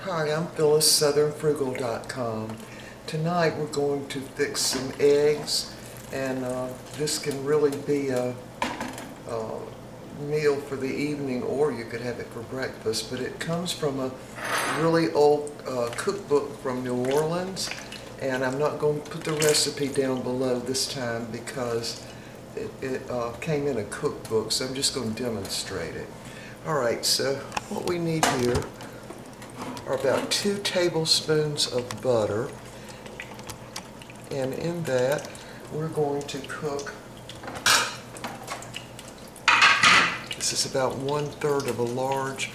Hi, I'm Phyllis, southernfrugal.com. Tonight we're going to fix some eggs, and this can really be a meal for the evening, or you could have it for breakfast, but it comes from a really old cookbook from New Orleans, and I'm not going to put the recipe down below this time because it came in a cookbook, so I'm just going to demonstrate it. Alright, so what we need here are about 2 tablespoons of butter, and in that we're going to cook, this is about 1/3 of a large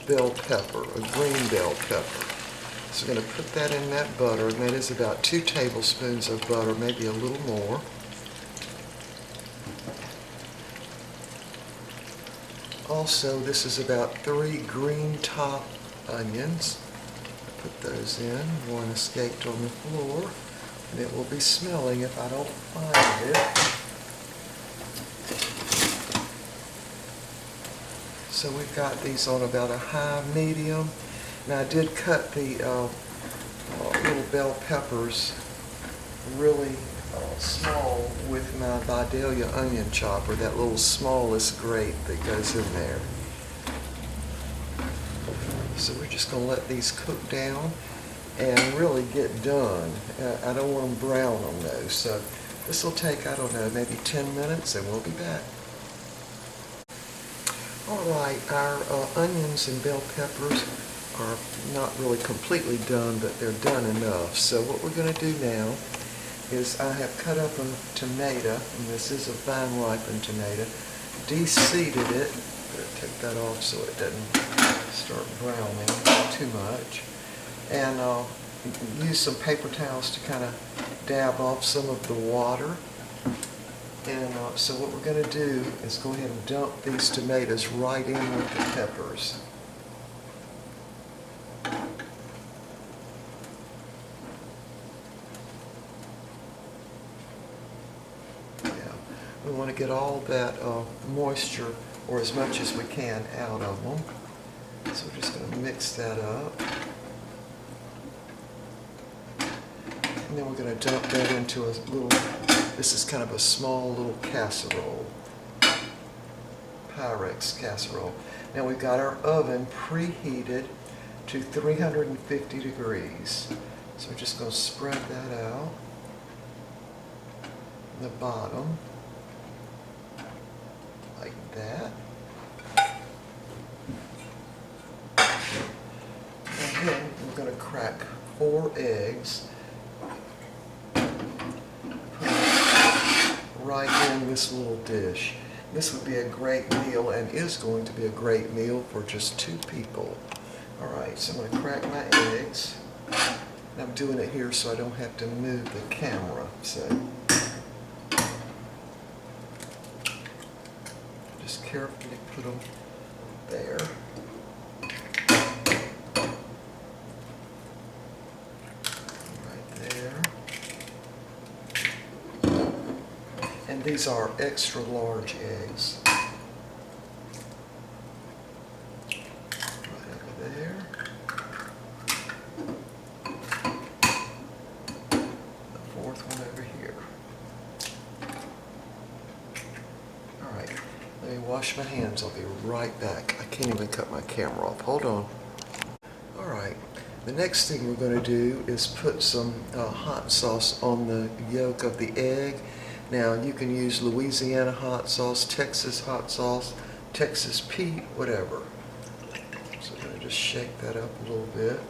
bell pepper, a green bell pepper. So we're going to put that in that butter, and that is about 2 tablespoons of butter, maybe a little more. Also, this is about 3 green top onions. Put those in. One escaped on the floor, and it will be smelling if I don't find it. So we've got these on about a high medium. Now I did cut the little bell peppers really small with my Vidalia onion chopper, that little smallest grate that goes in there. So we're just going to let these cook down and really get done. I don't want them brown on those, so this will take, I don't know, maybe 10 minutes and we'll be back. Alright, our onions and bell peppers are not really completely done, but they're done enough. So what we're going to do now is I have cut up a tomato, and this is a vine ripened tomato, de-seeded it. Better take that off so it doesn't start browning too much, and use some paper towels to kind of dab off some of the water. And so what we're going to do is go ahead and dump these tomatoes right in with the peppers. We want to get all that moisture, or as much as we can, out of them. So we're just going to mix that up. And then we're going to dump that into a little, this is kind of a small little casserole, Pyrex casserole. Now we've got our oven preheated to 350 degrees. So we're just going to spread that out on the bottom. Like that. And then we're going to crack 4 eggs right in this little dish. This would be a great meal, and is going to be a great meal for just 2 people. Alright, so I'm going to crack my eggs. And I'm doing it here so I don't have to move the camera. So just carefully put them there. Right there. And these are extra large eggs. Right over there. The 4th one over here. Alright. Let me wash my hands. I'll be right back. I can't even cut my camera off. Hold on. Alright. The next thing we're going to do is put some hot sauce on the yolk of the egg. Now you can use Louisiana hot sauce, Texas hot sauce, Texas Pete, whatever. So I'm going to just shake that up a little bit.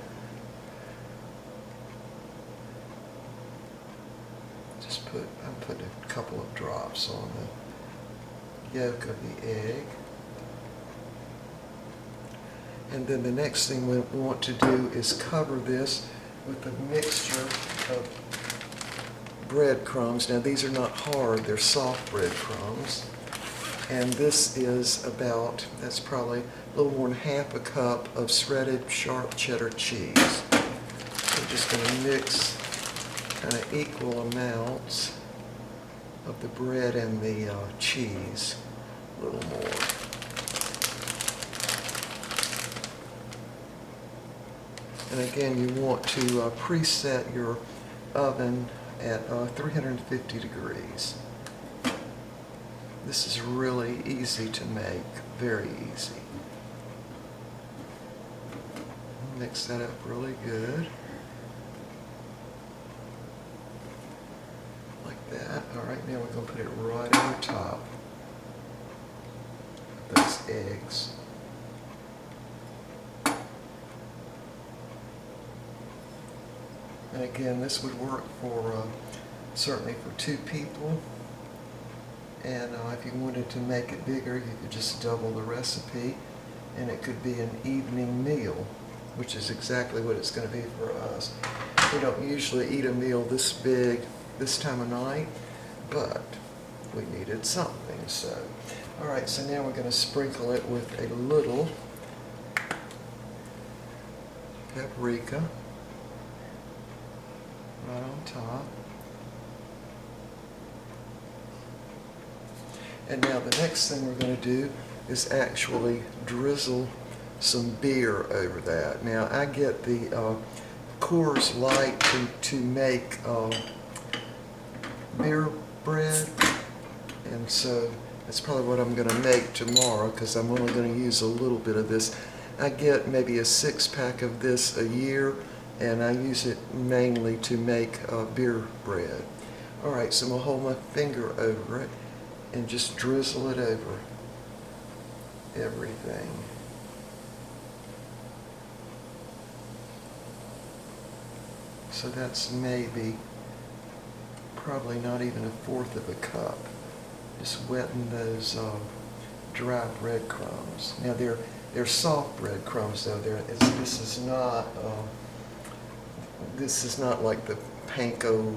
I'm putting a couple of drops on the yolk of the egg. And then the next thing we want to do is cover this with a mixture of breadcrumbs. Now these are not hard, they're soft breadcrumbs. And this is about, that's probably a little more than half a cup of shredded sharp cheddar cheese. So I'm just going to mix kind of equal amounts of the bread and the cheese, a little more. And again, you want to preset your oven at 350 degrees. This is really easy to make, very easy. Mix that up really good. Like that. Alright, now we're going to put it right on top of those eggs. And again, this would work for certainly for 2 people. And if you wanted to make it bigger, you could just double the recipe, and it could be an evening meal, which is exactly what it's going to be for us. We don't usually eat a meal this big this time of night, but we needed something. So, all right, so now we're going to sprinkle it with a little paprika right on top. And now the next thing we're going to do is actually drizzle some beer over that. Now I get the Coors Light to make beer bread, and so that's probably what I'm going to make tomorrow, because I'm only going to use a little bit of this. I get maybe a 6-pack of this a year, and I use it mainly to make beer bread. Alright, so I'm going to hold my finger over it and just drizzle it over everything. So that's probably not even 1/4 of a cup. Just wetting those dry breadcrumbs. Now they're soft breadcrumbs though. This is not like the panko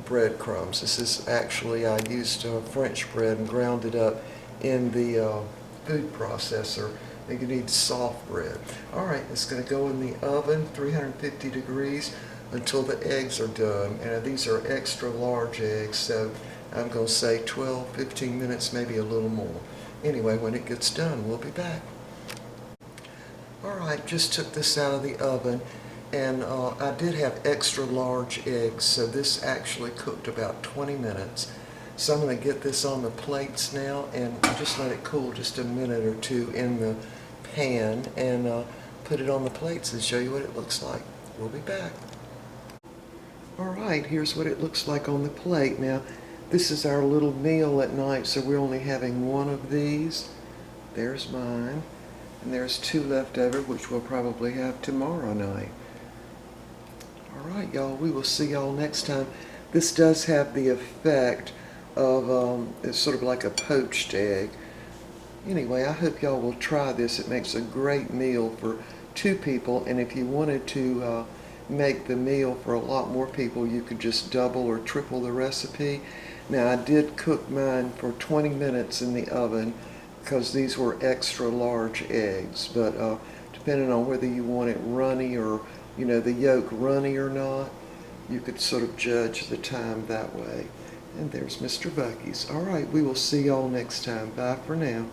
breadcrumbs. This is actually, I used French bread and ground it up in the food processor. You need soft bread. Alright, it's going to go in the oven, 350 degrees, until the eggs are done. And these are extra large eggs, so I'm going to say 12, 15 minutes, maybe a little more. Anyway, when it gets done, we'll be back. Alright, just took this out of the oven. And I did have extra large eggs, so this actually cooked about 20 minutes. So I'm going to get this on the plates now and just let it cool just a minute or 2 in the pan, and put it on the plates and show you what it looks like. We'll be back. Alright, here's what it looks like on the plate. Now, this is our little meal at night, so we're only having 1 of these. There's mine. And there's 2 left over, which we'll probably have tomorrow night. Alright, y'all, we will see y'all next time. This does have the effect of, it's sort of like a poached egg. Anyway, I hope y'all will try this. It makes a great meal for 2 people, and if you wanted to make the meal for a lot more people, you could just double or triple the recipe. Now, I did cook mine for 20 minutes in the oven because these were extra large eggs, but depending on whether you want it runny or the yolk runny or not, you could sort of judge the time that way. And there's Mr. Bucky's. All right, we will see y'all next time. Bye for now.